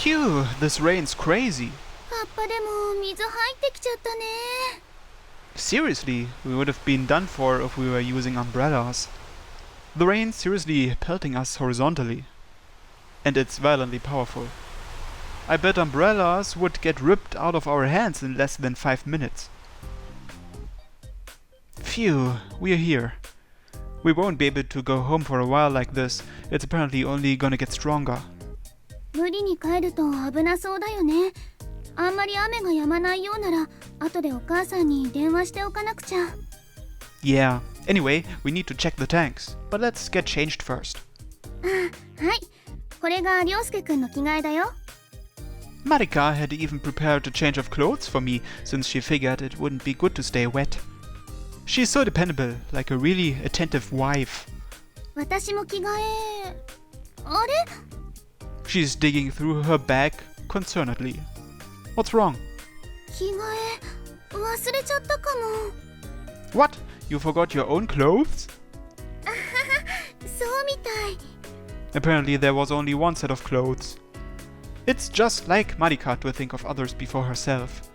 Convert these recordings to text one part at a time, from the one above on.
Phew, this rain's crazy. 葉っぱでも水入ってきちゃったね。 Seriously, we would have been done for if we were using umbrellas. The rain's seriously pelting us horizontally. And it's violently powerful. I bet umbrellas would get ripped out of our hands in less than 5 minutes. Phew, we're here. We won't be able to go home for a while like this. It's apparently only gonna get stronger. 無理に帰ると危なそうだよね。あんまり雨が止まないようなら、後でお母さんに電話しておかなくちゃ。Yeah. Anyway, we need to check the tanks. But let's get changed first. はい。これが涼介くんの着替えだよ。Marika had even prepared a change of clothes for me since she figured it wouldn't be good to stay wet. She's so dependable, like a really attentive wife. 私も着替え。あれ？ She's digging through her bag concernedly. What's wrong? 着替え忘れちゃったかも。 What? You forgot your own clothes? そうみたい。 Apparently there was only one set of clothes. It's just like Marika to think of others before herself.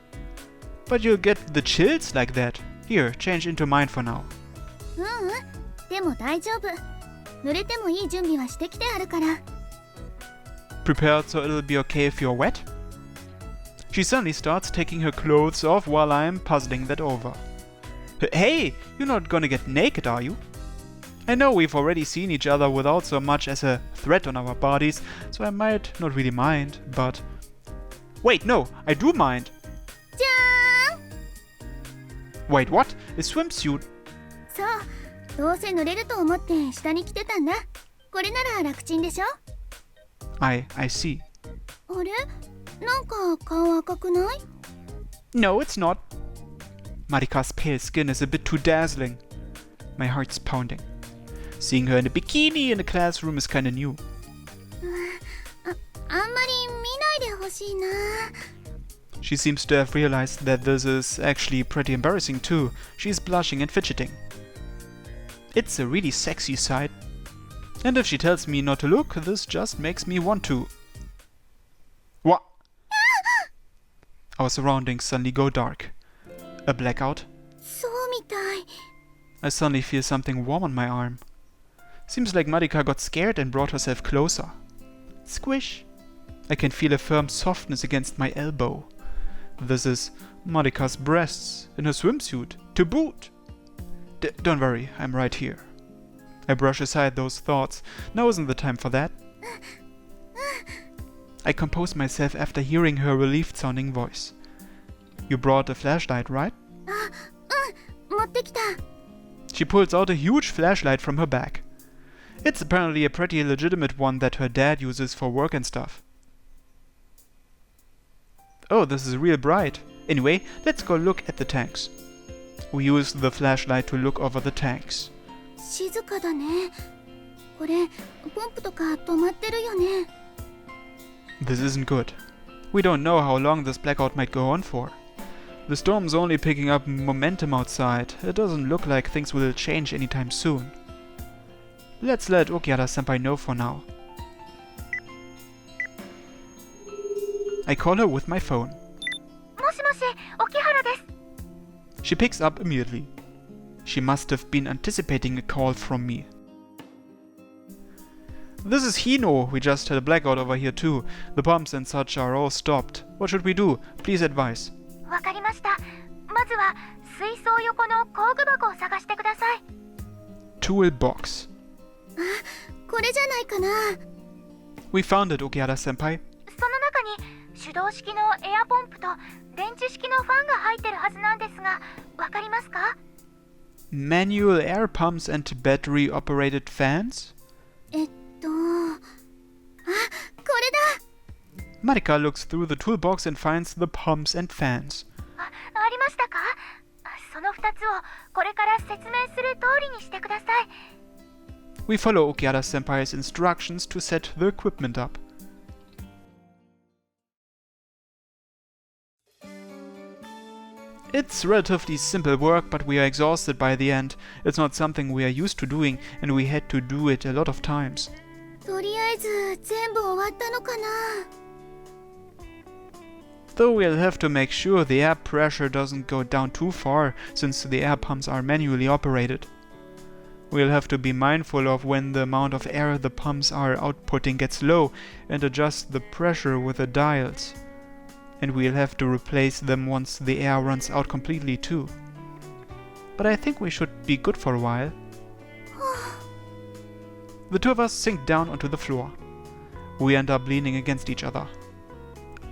But you'll get the chills like that. Here, change into mine for now. でも大丈夫。濡れてもいい準備はしてきてあるから。 Prepared so it'll be okay if you're wet? She suddenly starts taking her clothes off while I'm puzzling that over. Hey, you're not gonna get naked, are you? I know we've already seen each other without so much as a threat on our bodies, so I might not really mind, but... Wait, no, I do mind! じゃーん Wait, what? A swimsuit? そう、どうせ濡れると思って下に着てたんだ。これなら楽ちんでしょ？ I see. あれ？なんか顔赤くない？ No, it's not. Marika's pale skin is a bit too dazzling. My heart's pounding. Seeing her in a bikini in a classroom is kinda new. あんまり見ないでほしいな。 She seems to have realized that this is actually pretty embarrassing too. She's blushing and fidgeting. It's a really sexy sight. And if she tells me not to look, this just makes me want to. What? Our surroundings suddenly go dark. A blackout? そうみたい。 I suddenly feel something warm on my arm. Seems like Marika got scared and brought herself closer. Squish! I can feel a firm softness against my elbow. This is Marika's breasts in her swimsuit, to boot! Don't worry, I'm right here. I brush aside those thoughts. Now isn't the time for that. I compose myself after hearing her relieved-sounding voice. You brought a flashlight, right? 持ってきた。 She pulls out a huge flashlight from her bag. It's apparently a pretty legitimate one that her dad uses for work and stuff. Oh, this is real bright. Anyway, let's go look at the tanks. We use the flashlight to look over the tanks. 静かだね。これ、ポンプとか止まってるよね。 This isn't good. We don't know how long this blackout might go on for. The storm's only picking up momentum outside. It doesn't look like things will change anytime soon. Let's let Okihara-senpai know for now. I call her with my phone. もしもし、沖原です。 She picks up immediately. She must have been anticipating a call from me. This is Hino. We just had a blackout over here too. The pumps and such are all stopped. What should we do? Please advise. わかりました。まずは水槽横の工具箱を探してください。 Toolbox. これじゃないかな。 We found it, Okihara-senpai. その中に手動式のエアポンプと電池式のファンが入ってるはずなんですが、わかりますか？ Manual air pumps and battery-operated fans? これだ。 Marika looks through the toolbox and finds the pumps and fans. ありましたか？その2つをこれから説明する通りにしてください。 We follow Okihara-senpai's instructions to set the equipment up. It's relatively simple work, but we are exhausted by the end. It's not something we are used to doing, and we had to do it a lot of times. とりあえず全部終わったのかな。Though we'll have to make sure the air pressure doesn't go down too far, since the air pumps are manually operated. We'll have to be mindful of when the amount of air the pumps are outputting gets low and adjust the pressure with the dials. And we'll have to replace them once the air runs out completely too. But I think we should be good for a while. The two of us sink down onto the floor. We end up leaning against each other.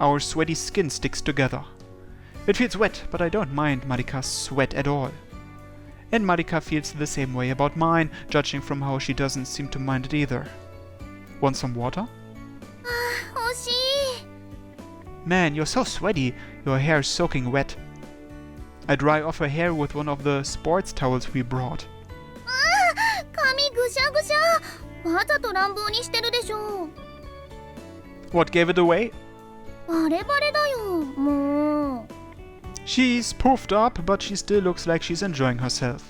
Our sweaty skin sticks together. It feels wet, but I don't mind Marika's sweat at all. And Marika feels the same way about mine, judging from how she doesn't seem to mind it either. Want some water? Hoshi! Man, you're so sweaty. Your hair is soaking wet. I dry off her hair with one of the sports towels we brought. 髪ぐしゃぐしゃ。わざと乱暴にしてるでしょ。What gave it away? バレバレだよ、もう。She's puffed up, but she still looks like she's enjoying herself.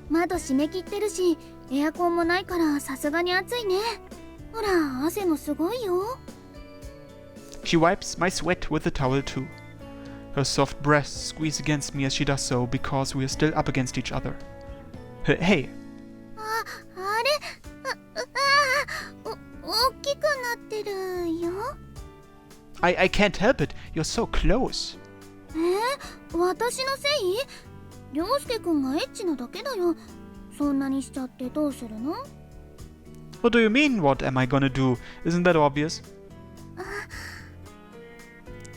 窓閉め切ってるし、エアコンもないからさすがに暑いね。ほら、汗もすごいよ。She wipes my sweat with the towel too. Her soft breasts squeeze against me as she does so, because we are still up against each other. Hey! あれ大きくなってるよ。I can't help it. You're so close. 私のせい？涼介くんがエッチなだけだよ。そんなにしちゃってどうするの？ What do you mean, what am I gonna do? Isn't that obvious?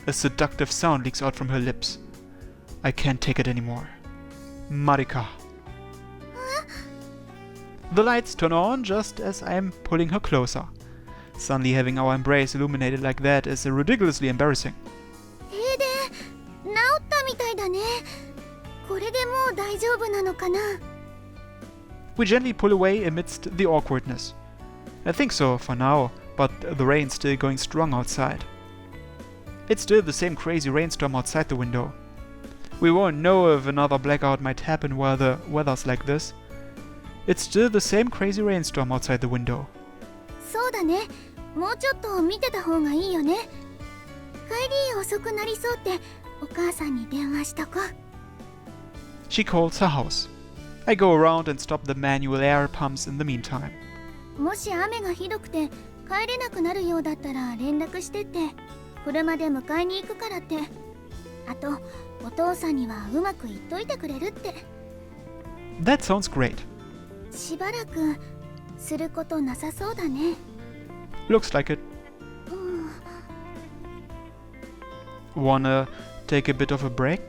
A seductive sound leaks out from her lips. I can't take it anymore. Marika. The lights turn on just as I'm pulling her closer. Suddenly having our embrace illuminated like that is ridiculously embarrassing. 治ったみたいだね。これでもう大丈夫なのかな？ We gently pull away amidst the awkwardness. I think so for now, but the rain's still going strong outside. It's still the same crazy rainstorm outside the window. We won't know if another blackout might happen while the weather's like this. It's still the same crazy rainstorm outside the window. そうだね。もうちょっと見てた方がいいよね。帰り遅くなりそうってお母さんに電話しとこう。She calls her house. I go around and stop the manual air pumps in the meantime. もし雨がひどくて帰れなくなるようだったら連絡してって。車で迎えに行くからって。あと、お父さんにはうまく言っといてくれるって。That sounds great. しばらくすることなさそうだね。Looks like it. Wanna take a bit of a break?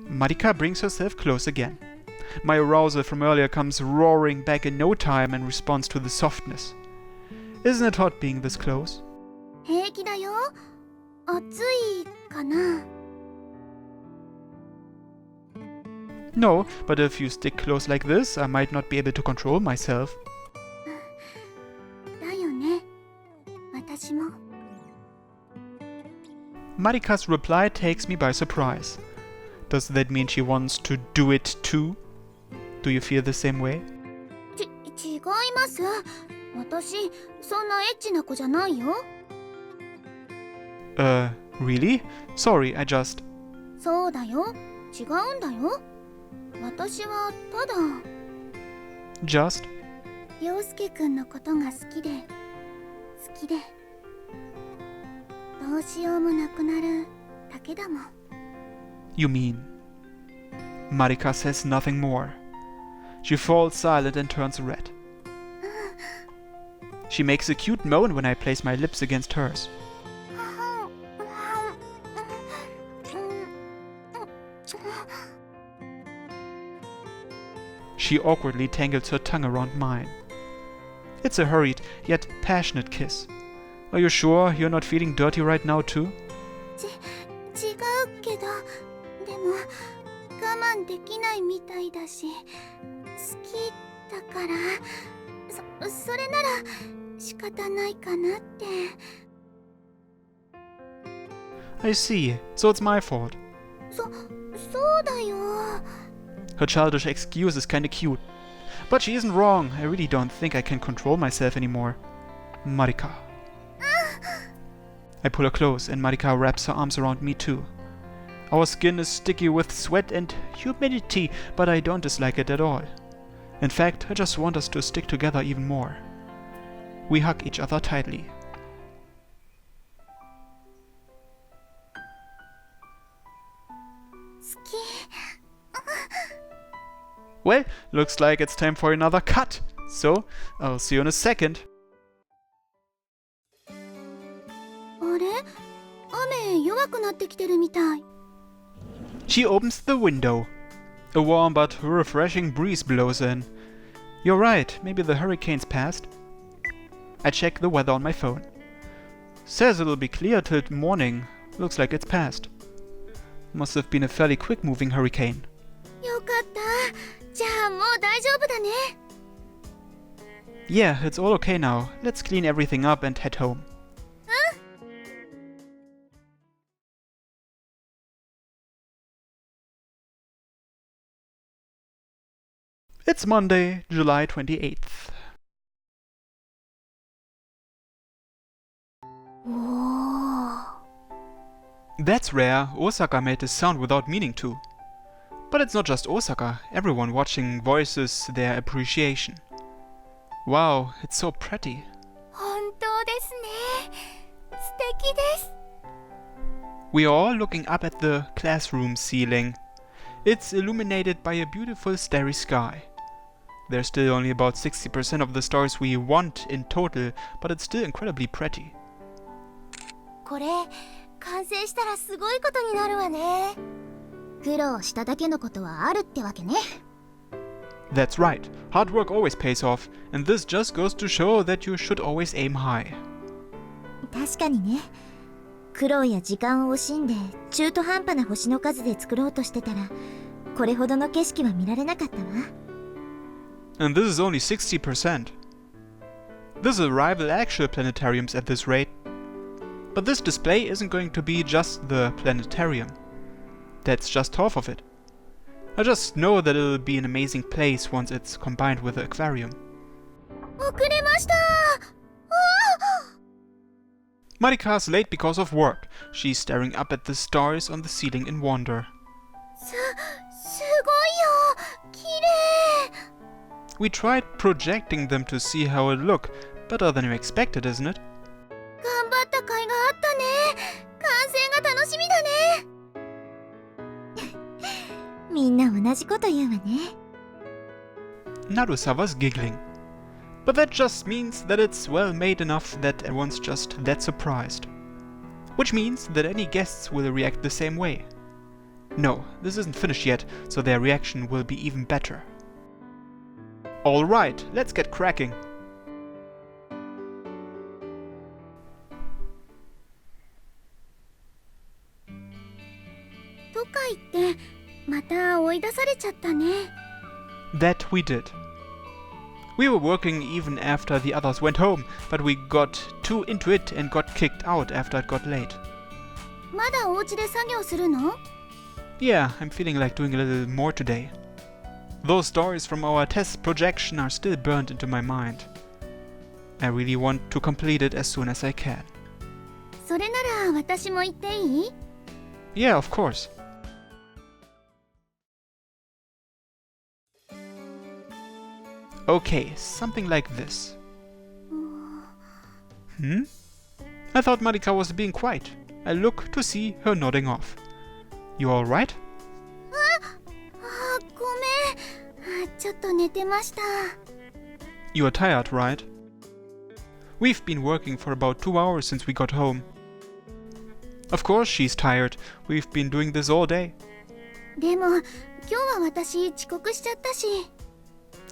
Marika brings herself close again. My arousal from earlier comes roaring back in no time in response to the softness. Isn't it hot being this close? 平気だよ。暑いかな。No, but if you stick close like this, I might not be able to control myself. だよね。私も。Marika's reply takes me by surprise. Does that mean she wants to do it too? Do you feel the same way? 違います。私、そんなエッチな子じゃないよ。Really? Sorry, I just... そうだよ。違うんだよ。私はただ Just? 陽介くんのことが好きでどうしようもなくなるだけだもん。 You mean... Marika says nothing more. She falls silent and turns red. She makes a cute moan when I place my lips against hers. She awkwardly tangles her tongue around mine. It's a hurried, yet passionate kiss. Are you sure you're not feeling dirty right now too? 違うけど、でも我慢できないみたいだし、好きだから、それなら仕方ないかなって。I see. So it's my fault. そうだよ。Her childish excuse is kinda cute. But she isn't wrong. I really don't think I can control myself anymore. Marika. I pull her close and Marika wraps her arms around me too. Our skin is sticky with sweat and humidity, but I don't dislike it at all. In fact, I just want us to stick together even more. We hug each other tightly. Well, looks like it's time for another cut. So, I'll see you in a second. あれ？雨弱くなってきてるみたい。 She opens the window. A warm but refreshing breeze blows in. You're right, maybe the hurricane's passed. I check the weather on my phone. Says it'll be clear till morning. Looks like it's passed. Must have been a fairly quick-moving hurricane. よかった。じゃあもう大丈夫だね。 Yeah, it's all okay now. Let's clean everything up and head home. It's Monday, July 28th. おー。 That's rare. Osaka made this sound without meaning to. But it's not just Osaka. Everyone watching voices their appreciation. Wow, it's so pretty. 本当ですね。素敵です。 We are all looking up at the classroom ceiling. It's illuminated by a beautiful starry sky. There's still only about 60% of the stars we want in total, but it's still incredibly pretty. これ完成したらすごいことになるわね。苦労しただけのことはあるってわけね。 That's right. Hard work always pays off, and this just goes to show that you should always aim high. 確かにね。苦労や時間を惜しんで中途半端な星の数で作ろうとしてたら、これほどの景色は見られなかったわ。 And this is only 60%. This will rival actual planetariums at this rate. But this display isn't going to be just the planetarium. That's just half of it. I just know that it'll be an amazing place once it's combined with the aquarium. 遅れました。Marika's late because of work. She's staring up at the stars on the ceiling in wonder. すごいよ。綺麗。 We tried projecting them to see how it look. Better than you expected, isn't it? 頑張った甲斐があったね。完成が楽しみだね。みんな同じこと言うわね。 Narusawa's giggling. But that just means that it's well made enough that everyone's just that surprised. Which means that any guests will react the same way. No, this isn't finished yet, so their reaction will be even better. Alright, let's get cracking. That we did. We were working even after the others went home, but we got too into it and got kicked out after it got late. まだお家で作業するの？ Yeah, I'm feeling like doing a little more today. Those stories from our test projection are still burned into my mind. I really want to complete it as soon as I can. それなら私も行っていい？ Yeah, of course. Okay, something like this. I thought Marika was being quiet. I look to see her nodding off. You alright? ごめん。ちょっと寝てました。 You are tired, right? We've been working for about 2 hours since we got home. Of course she's tired. We've been doing this all day. でも今日は私遅刻しちゃったし。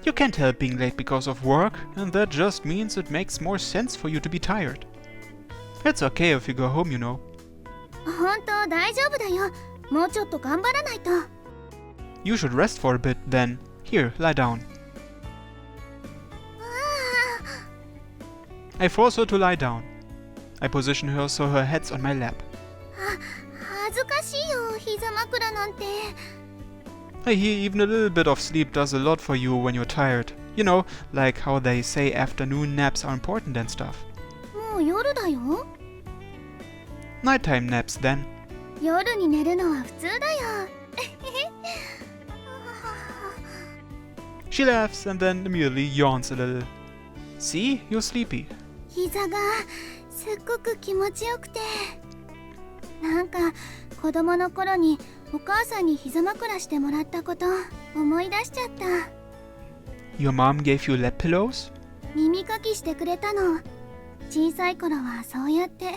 You can't help being late because of work, and that just means it makes more sense for you to be tired. It's okay if you go home, you know. 本当大丈夫だよ。もうちょっと頑張らないと。 You should rest for a bit then. Here, lie down. I force her to lie down. I position her so her head's on my lap. 恥ずかしいよ、膝枕なんて。 I hear even a little bit of sleep does a lot for you when you're tired. You know, like how they say afternoon naps are important and stuff. もう夜だよ。Nighttime naps then. 夜に寝るのは普通だよ。She laughs and then immediately yawns a little. See, you're sleepy. 膝がすっごく気持ちよくて、なんか子供の頃にお母さんに膝枕してもらったこと思い出しちゃった。 Your mom gave you lap pillows? 耳かきしてくれたの。小さい頃はそうやって。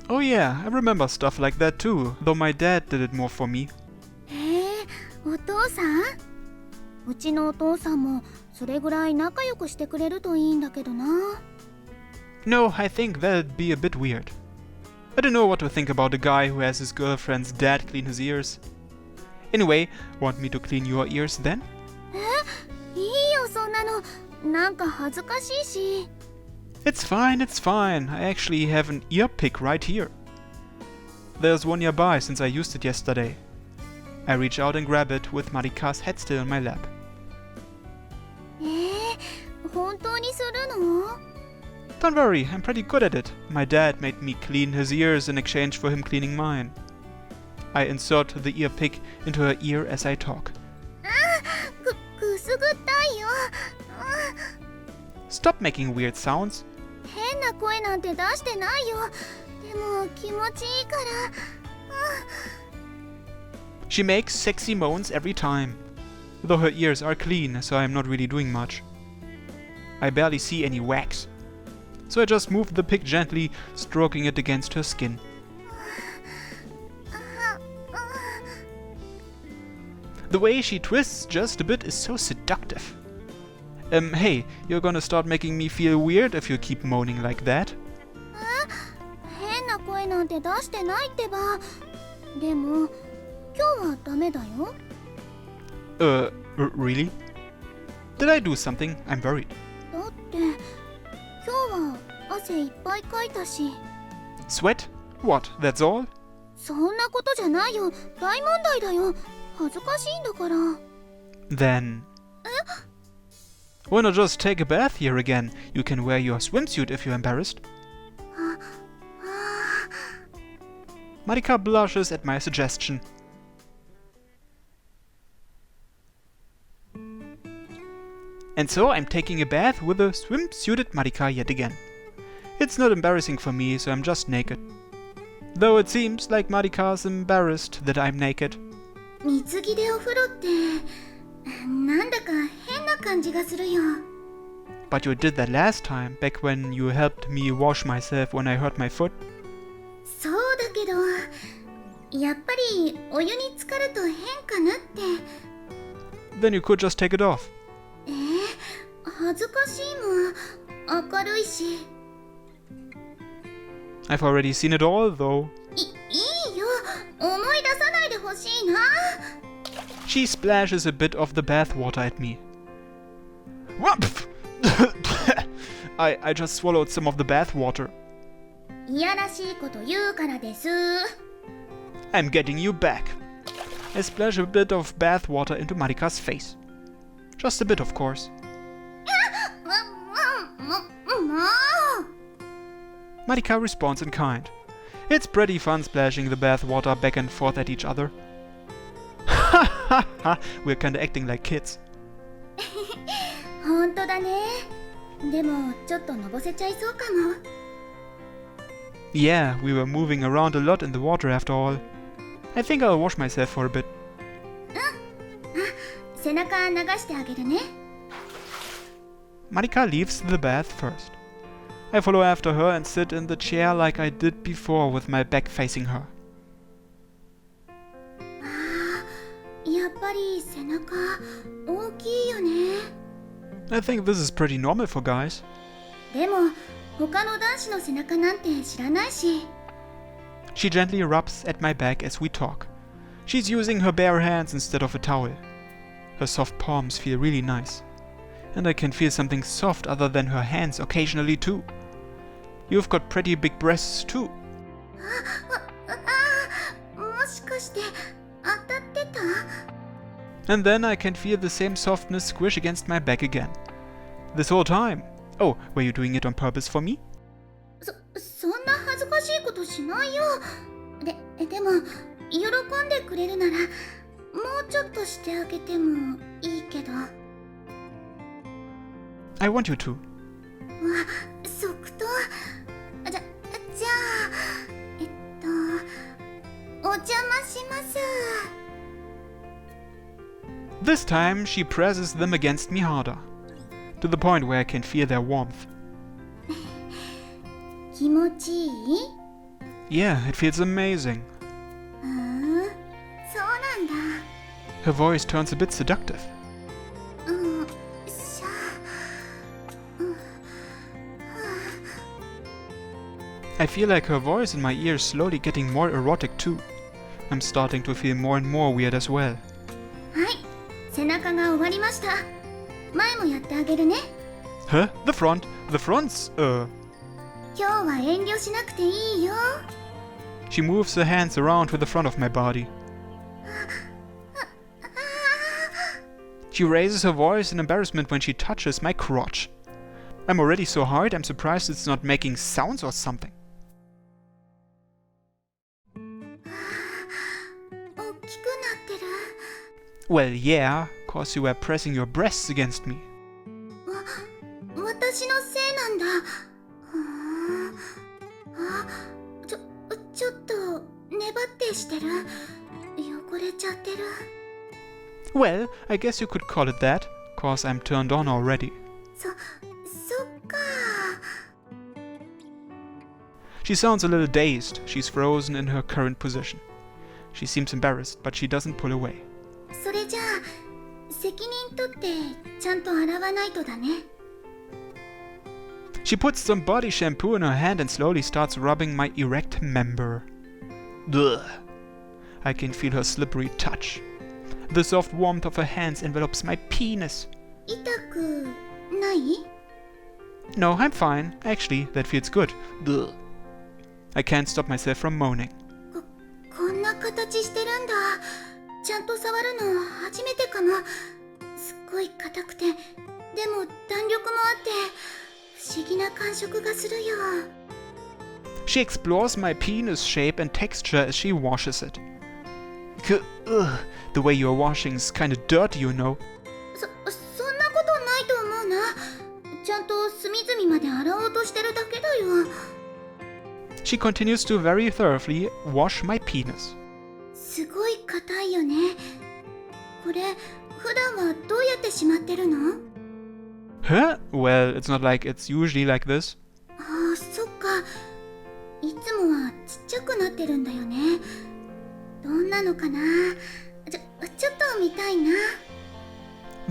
Oh yeah, I remember stuff like that too, though my dad did it more for me. へえ、お父さん？うちのお父さんもそれぐらい仲良くしてくれるといいんだけどな。 No, I think that'd be a bit weird. I don't know what to think about a guy who has his girlfriend's dad clean his ears. Anyway, want me to clean your ears then? いいよそんなの。なんか恥ずかしいし。 It's fine, it's fine. I actually have an ear pick right here. There's one nearby since I used it yesterday. I reach out and grab it with Marika's head still in my lap. 本当にするの？ Don't worry, I'm pretty good at it. My dad made me clean his ears in exchange for him cleaning mine. I insert the ear pick into her ear as I talk. くすぐったいよ。 Stop making weird sounds. 変な声なんて出してないよ。でも気持ちいいから。 She makes sexy moans every time. Though her ears are clean, so I'm not really doing much. I barely see any wax. So I just move the pick gently, stroking it against her skin. The way she twists just a bit is so seductive. Hey, you're gonna start making me feel weird if you keep moaning like that. 変な声なんて出してないってば。でも今日はダメだよ。 Really? Did I do something? I'm worried. だって今日は汗いっぱいかいたし。 Sweat? What, that's all? そんなことじゃないよ。大問題だよ。恥ずかしいんだから。 Then... Why not just take a bath here again? You can wear your swimsuit if you're embarrassed. Marika blushes at my suggestion. And so I'm taking a bath with a swimsuited Marika yet again. It's not embarrassing for me, so I'm just naked. Though it seems like Marika's embarrassed that I'm naked. 水着でお風呂ってなんだか変な感じがするよ。 But you did that last time, back when you helped me wash myself when I hurt my foot. そうだけど、やっぱりお湯に浸かると変かなって。 Then you could just take it off. 恥ずかしいもん。明るいし。 I've already seen it all, though. いいよ。思い出さないでほしいな。 She splashes a bit of the bath water at me. I just swallowed some of the bath water. いやらしいこと言うからです。 I'm getting you back. I splash a bit of bath water into Marika's face. Just a bit, of course. もう。 Marika responds in kind. It's pretty fun splashing the bath water back and forth at each other. Ha ha ha! We're kinda acting like kids. 本当だね。でもちょっとのぼせちゃいそうかも。 Yeah, we were moving around a lot in the water after all. I think I'll wash myself for a bit. 背中流してあげるね。 Marika leaves the bath first. I follow after her and sit in the chair like I did before with my back facing her. やっぱり背中大きいよね。 I think this is pretty normal for guys. でも他の男子の背中なんて知らないし。 She gently rubs at my back as we talk. She's using her bare hands instead of a towel. Her soft palms feel really nice. And I can feel something soft other than her hands occasionally too. You've got pretty big breasts too. もしかして当たってた？ And then I can feel the same softness squish against my back again. This whole time. Oh, were you doing it on purpose for me? そんな恥ずかしいことしないよ。でも喜んでくれるならもうちょっとしてあげてもいいけど。 I want you to. わ、即答。じゃあお邪魔します。 This time she presses them against me harder, to the point where I can feel their warmth. 気持ちいい？ Yeah, it feels amazing. そうなんだ。 Her voice turns a bit seductive. しゃあ、 I feel like her voice in my ear is slowly getting more erotic too. I'm starting to feel more and more weird as well. はい、背中が終わりました。前もやってあげるね。 Huh? The front? The front's, 今日は遠慮しなくていいよ。 She moves her hands around with the front of my body. She raises her voice in embarrassment when she touches my crotch. I'm already so hard, I'm surprised it's not making sounds or something. 大きくなってる。 Well, yeah, cause you were pressing your breasts against me. 私のせいなんだ。ちょっと粘ってしてる。汚れちゃってる。 Well, I guess you could call it that, cause I'm turned on already. そっか。 She sounds a little dazed. She's frozen in her current position. She seems embarrassed, but she doesn't pull away. それじゃあ責任取ってちゃんと洗わないとだね。 She puts some body shampoo in her hand and slowly starts rubbing my erect member. Ugh. I can feel her slippery touch. The soft warmth of her hands envelops my penis. 痛くない？ No, I'm fine. Actually, that feels good. Ugh. I can't stop myself from moaning. こんな形してるんだ。ちゃんと触るの初めてかも。すっごい硬くて、でも弾力もあって不思議な感触がするよ。 She explores my penis shape and texture as she washes it. Ugh, the way you're washing is kinda dirty, you know. そんなことないと思うな。ちゃんと隅々まで洗おうとしてるだけだよ。 She continues to very thoroughly wash my penis. すごい硬いよね。これ普段はどうやってしまってるの？ Huh? Well, it's not like it's usually like this. ああ、そっか。いつもはちっちゃくなってるんだよね。どんなのかな。ちょっと見たいな。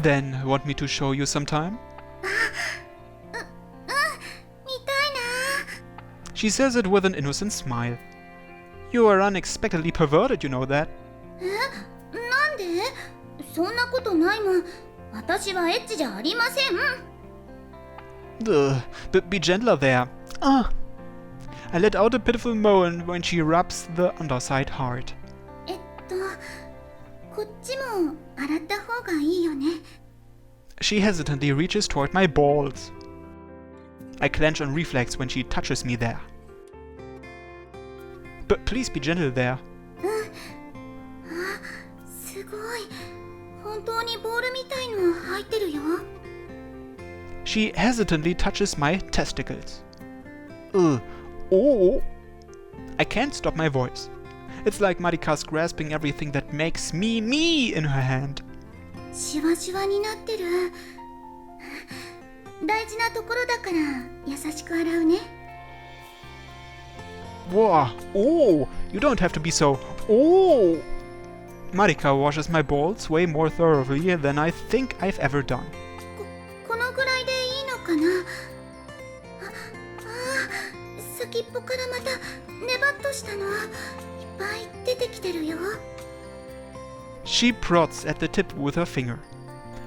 Then, want me to show you sometime? 見たいな。 She says it with an innocent smile. You are unexpectedly perverted, you know that. なんで？そんなことないもん。私はエッチじゃありません。 Be gentler there. I let out a pitiful moan when she rubs the underside hard. こっちも洗った方がいいよね。 She hesitantly reaches toward my balls. I clench on reflex when she touches me there. But please be gentle there. すごい。本当にボールみたいの入ってるよ。 She hesitantly touches my testicles. Oh! I can't stop my voice. It's like Marika's grasping everything that makes me in her hand. シワシワになってる。大事なところだから優しく洗うね。 Whoa! Oh! You don't have to be so. Oh! Marika washes my balls way more thoroughly than I think I've ever done. このぐらいでいいのかな。先っぽからまたネバッとしたのいっぱい出てきてるよ。 She prods at the tip with her finger,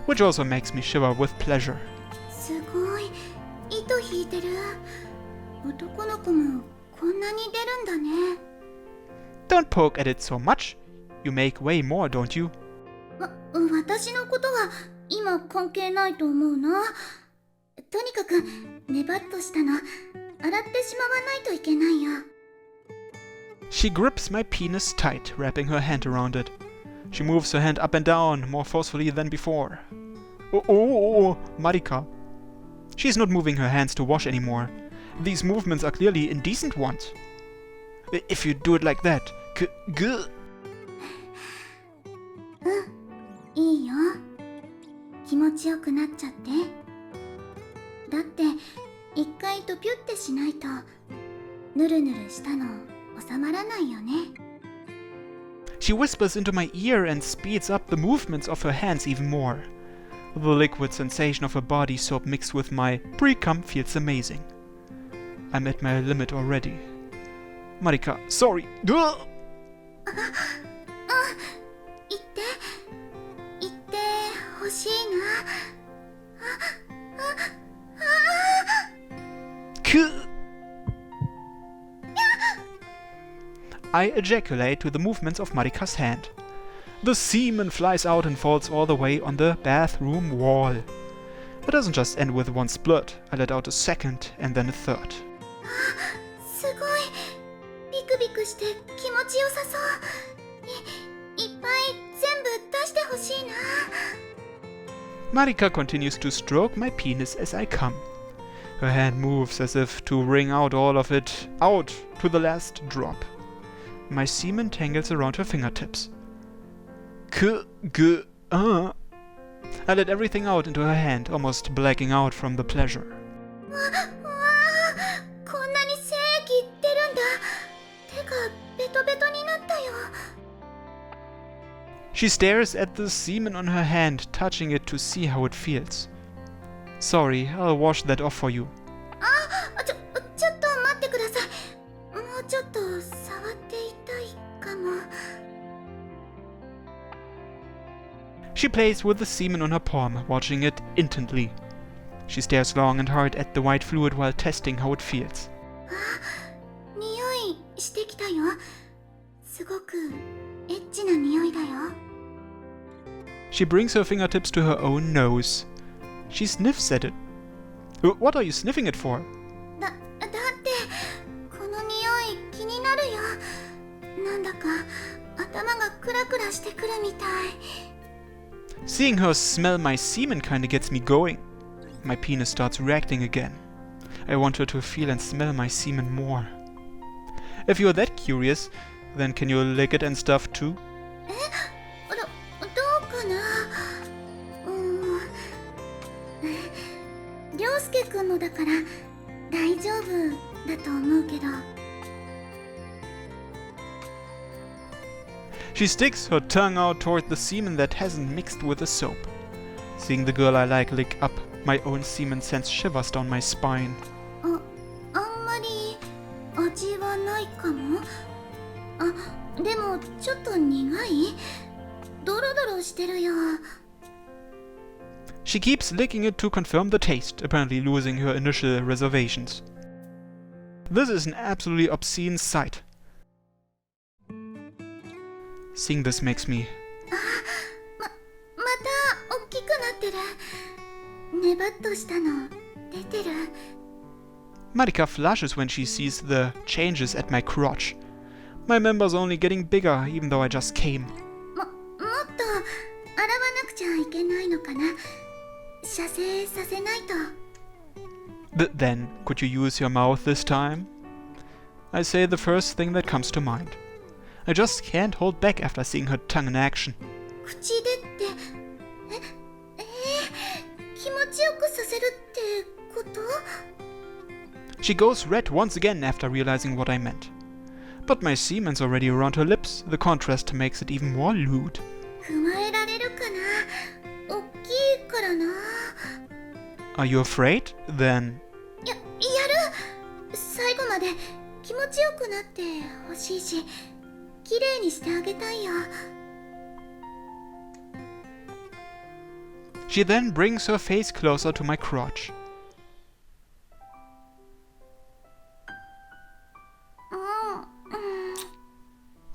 which also makes me shiver with pleasure. すごい。糸引いてる。男の子もこんなに出るんだね。 Don't poke at it so much. You make way more, don't you? 私のことは今関係ないと思うな。とにかくネバッとしたの洗ってしまわないといけないよ。 She grips my penis tight, wrapping her hand around it. She moves her hand up and down, more forcefully than before. Oh, Marika. She's not moving her hands to wash anymore. These movements are clearly indecent ones. If you do it like that, いいよ。気持ちよくなっちゃって。だって一回ドピュってしないとヌルヌルしたの収まらないよね。 She whispers into my ear and speeds up the movements of her hands even more. The liquid sensation of her body soap mixed with my pre-cum feels amazing. I'm at my limit already. Marika, sorry. 言ってほしいな。I ejaculate to the movements of Marika's hand. The semen flies out and falls all the way on the bathroom wall. It doesn't just end with one split. I let out a second and then a third. すごい。ビクビクして気持ちよさそう。いっぱい全部出してほしいな。 Marika continues to stroke my penis as I come. Her hand moves as if to wring out all of it out to the last drop. My semen tangles around her fingertips. I let everything out into her hand, almost blacking out from the pleasure. わあ、こんなに精液出るんだ。手がベトベトになったよ。 She stares at the semen on her hand, touching it to see how it feels. Sorry, I'll wash that off for you. ちょっと待ってください。もうちょっと触っていたいかも。 She plays with the semen on her palm, watching it intently. She stares long and hard at the white fluid while testing how it feels. 匂いしてきたよ。すごくエッチな匂いだよ。 She brings her fingertips to her own nose. She sniffs at it. What are you sniffing it for? だってこの匂い気になるよ。なんだか頭がクラクラしてくるみたい。 Seeing her smell my semen kinda gets me going. My penis starts reacting again. I want her to feel and smell my semen more. If you're that curious, then can you lick it and stuff too? どうかな。涼介くんのだから大丈夫だと思うけど。 She sticks her tongue out toward the semen that hasn't mixed with the soap. Seeing the girl I like lick up my own semen sends shivers down my spine. あんまり味はないかも。でもちょっと苦い。ドロドロしてるよ。 She keeps licking it to confirm the taste, apparently losing her initial reservations. This is an absolutely obscene sight. Seeing this makes me... また大きくなってる。ネバッとしたの出てる。 Marika flushes when she sees the changes at my crotch. My member's only getting bigger, even though I just came. もっと洗わなくちゃいけないのかな。射精させないと。 But then, could you use your mouth this time? I say the first thing that comes to mind. I just can't hold back after seeing her tongue in action. 口でって気持ちよくさせるってこと？ She goes red once again after realizing what I meant. But my semen's already around her lips. The contrast makes it even more lewd. 加えられるかな。大きいからな。 Are you afraid? Then... やる。最後まで気持ちよくなってほしいし、綺麗にしてあげたいよ。 She then brings her face closer to my crotch.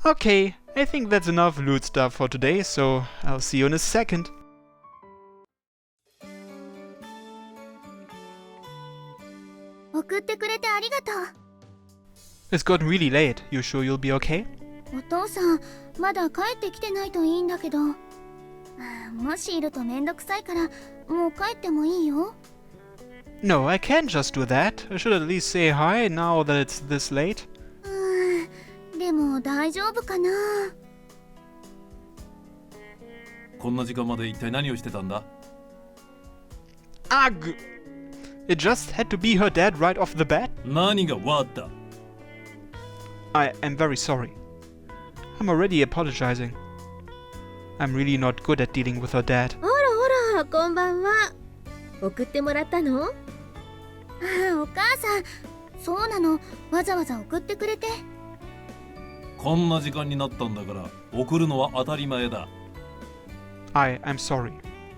Okay, I think that's enough lewd stuff for today, so I'll see you in a second. 送ってくれてありがとう。 It's gotten really late. You sure you'll be okay? お父さんまだ帰ってきてないといいんだけど、もしいるとめんどくさいからもう帰ってもいいよ。 No, I can't just do that. I should at least say hi now that it's this late. でも大丈夫かな。こんな時間まで一体何をしてたんだ？ Ugh! It just had to be her dad right off the bat? 何がわった？ I am very sorry. I'm already apologizing. I'm really not good at dealing with her dad. ほら、こんばんは。送ってもらったの？お母さん、そうなの、わざわざ送ってくれて。こんな時間になったんだから送るのは当たり前だ。I'm sorry.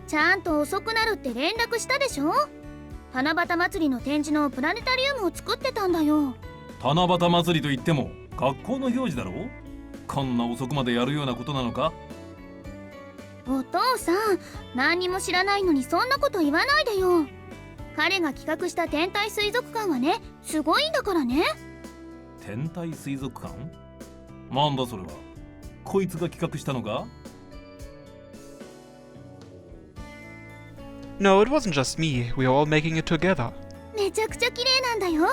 ちゃんと遅くなるって連絡したでしょ。七夕祭りの展示のプラネタリウムを作ってたんだよ。七夕祭りといっても学校の行事だろ。こんな遅くまでやるようなことなのか？お父さん、何にも知らないのにそんなこと言わないでよ。彼が企画した天体水族館はね、すごいんだからね。天体水族館？なんだそれは。こいつが企画したのか？ No, it wasn't just me. We are all making it together. めちゃくちゃ綺麗なんだよ。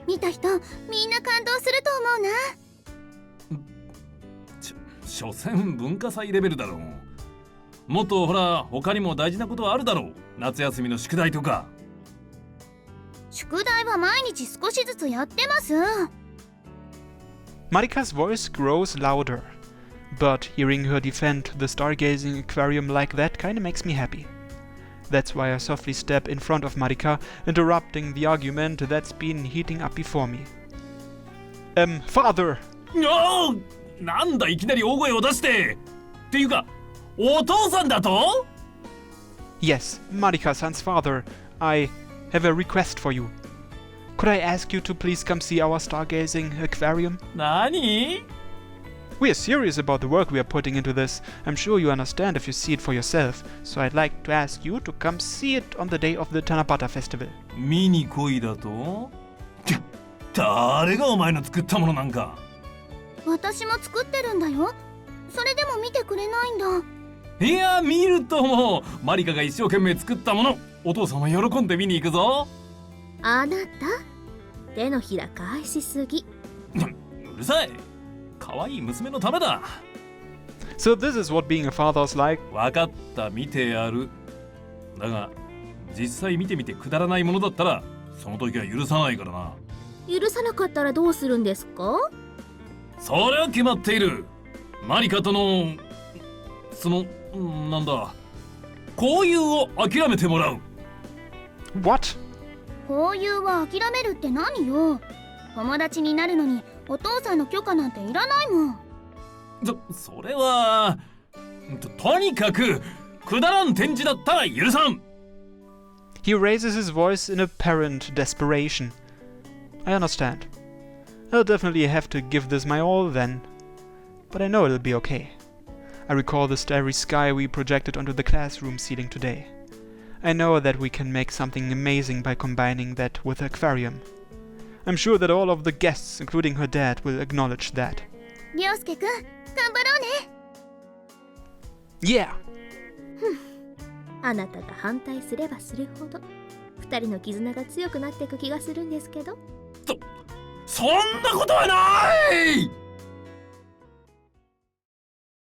見た人みんな感動すると思うな。所詮文化祭レベルだろう。もっとほら他にも大事なことはあるだろう。夏休みの宿題とか。宿題は毎日少しずつやってます。 Marika's voice grows louder, but hearing her defend the stargazing aquarium like that kinda makes me happy. That's why I softly step in front of Marika, interrupting the argument that's been heating up before me. Father! なんだいきなり大声を出して。っていうか、お父さんだと？ Yes, Marika-san's father. I have a request for you. Could I ask you to please come see our stargazing aquarium? 何？ We are serious about the work we are putting into this. I'm sure you understand if you see it for yourself. So I'd like to ask you to come see it on the day of the Tanabata festival. 見に来いだと？誰がお前の作ったものなんか？私も作ってるんだよ。それでも見てくれないんだ。いや、見るとも。マリカが一生懸命作ったもの。お父さんは喜んで見に行くぞ。あなた、手のひら返しすぎ。うるさい。可愛い娘のためだ。So this is what being a father's like. わかった、見てやる。だが、実際見てみてくだらないものだったら、その時は許さないからな。許さなかったらどうするんですか？それは決まっている。マリカとのなんだ、交友を諦めてもらう。 What? 交友は諦めるって何よ。友達になるのにお父さんの許可なんていらないもん。それは とにかくくだらん展示だったら許さん。 He raises his voice in apparent desperation. I understand. I'll definitely have to give this my all then. But I know it'll be okay. I recall the starry sky we projected onto the classroom ceiling today. I know that we can make something amazing by combining that with the aquarium. I'm sure that all of the guests, including her dad, will acknowledge that. りょうすけくん、頑張ろうね。Yeah! あなたが反対すればするほど二人の絆が強くなっていく気がするんですけど。そんなことはない。